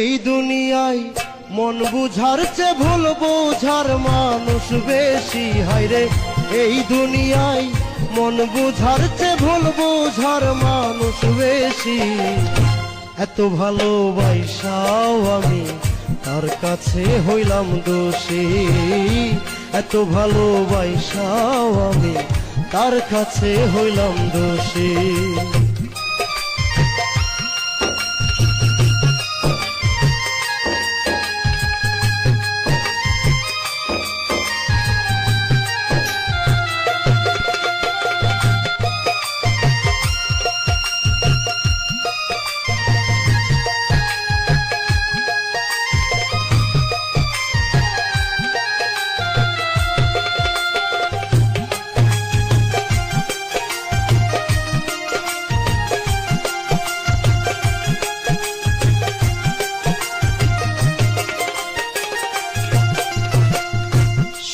এই দুনিয়ায় মন বুঝার চেয়ে ভুল বুঝার মানুষ বেশি। হায়রে এই দুনিয়ায় মন বুঝার চেয়ে ভুল বুঝার মানুষ বেশি। এত ভালোবাসাও আমি তার কাছে হইলাম দোষী। এত ভালোবাসাও আমি তার কাছে হইলাম দোষী।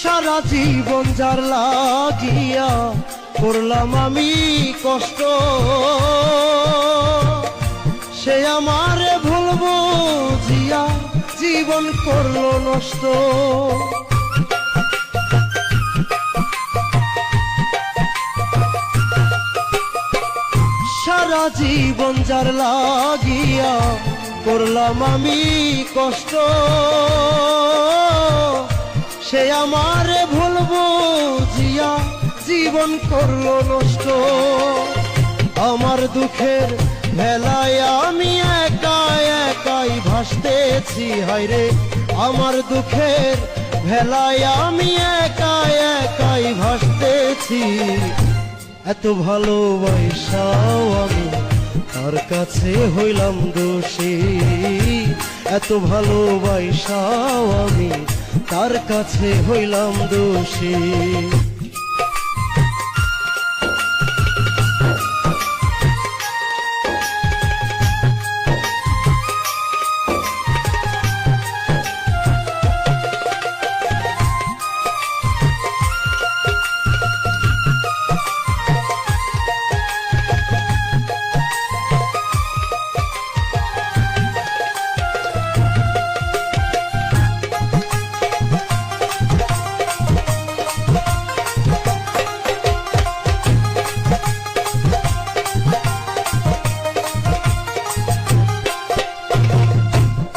সারা জীবন যার লাগিয়া করলাম আমি কষ্ট, সে আমারে ভুল বুঝিয়া জীবন করলো নষ্ট। সারা জীবন যার লাগিয়া করলাম আমি কষ্ট, সে আমারে ভুল বুঝিয়া জীবন করলো নষ্ট। আমার দুঃখের ভেলায় আমি একাই একাই ভাসতেছি। হায়রে আমার দুঃখের ভেলায় আমি একাই একাই ভাসতেছি। এত ভালোবাসাও আমি তার কাছে হইলাম দোষী। এত ভালোবাসাও আমি তার কাছে হইলাম দোষী।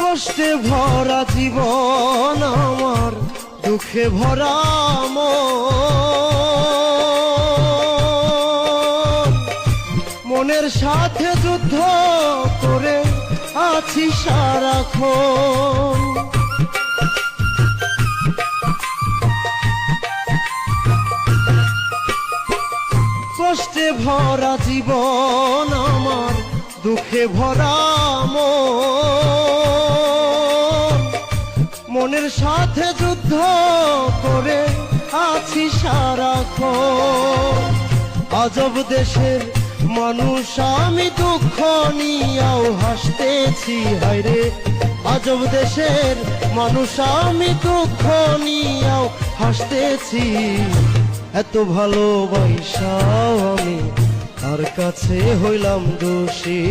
কষ্টে ভরা জীবন আমার, দুঃখে ভরা মনের সাথে যুদ্ধ করে আছি সারাক্ষণ। কষ্টে ভরা জীবন আমার, দুঃখে ভরা মনের সাথে যুদ্ধ করে আছি সারাক্ষণ। আজব দেশের মানুষ আমি, দুঃখ নিয়াও হাসতেছি। হায়রে আজব দেশের মানুষ আমি, দুঃখ নিয়াও হাসতেছি। এত ভালোবাসাও আমি তার কাছে হইলাম দোষী।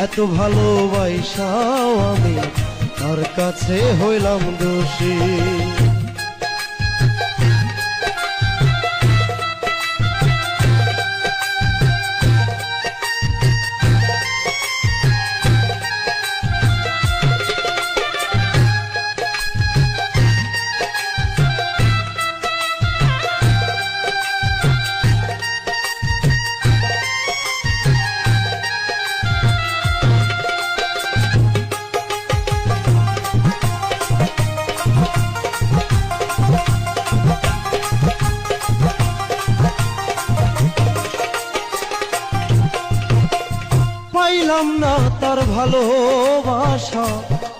এত ভালোবাসাও আমি তার কাছে হইলাম দোষী। পাইলাম না তার ভালোবাসা,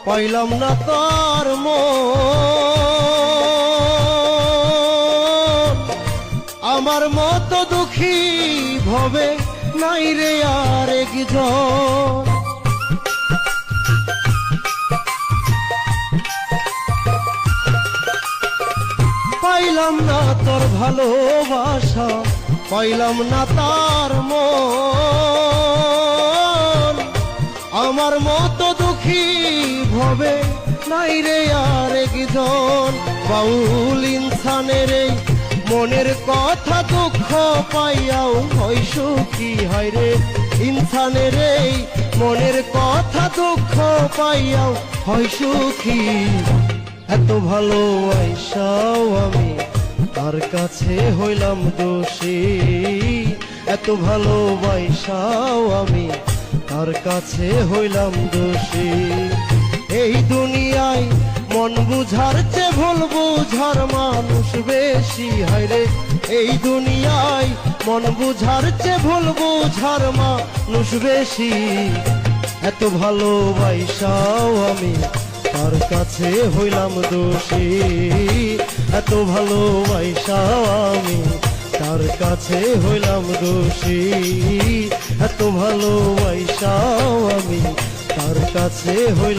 পাইলাম না তার মন। আমার মতো দুঃখী ভবে নাই রে আর একজন। পাইলাম না তোর ভালোবাসা, পাইলাম না তার মন। আমার মতো দুঃখী ভবে নাই রে আর একজন। বাউল ইনসানের এই মনের কথা দুঃখ পাইয়াও হয় সুখী, হয় রে ইনসানের এই মনের কথা দুঃখ পাইয়াও হয় সুখী। এত ভালোবাসাও আমি তার কাছে হইলাম দোষী, এত ভালোবাসাও আমি তার কাছে হইলাম দোষী। এই দুনিয়ায় মন বুঝার চেয়ে ভুল বুঝার মানুষ বেশি, হায়রে এই দুনিয়ায় মন বুঝার চেয়ে ভুল বুঝার মানুষ বেশি। এত ভালোবাসাও আমি তার কাছে হইলাম দোষী, এত ভালোবাসাও আমি তার কাছে হইলাম দোষী, এত ভালোবাসাও আমি তার কাছে হইলাম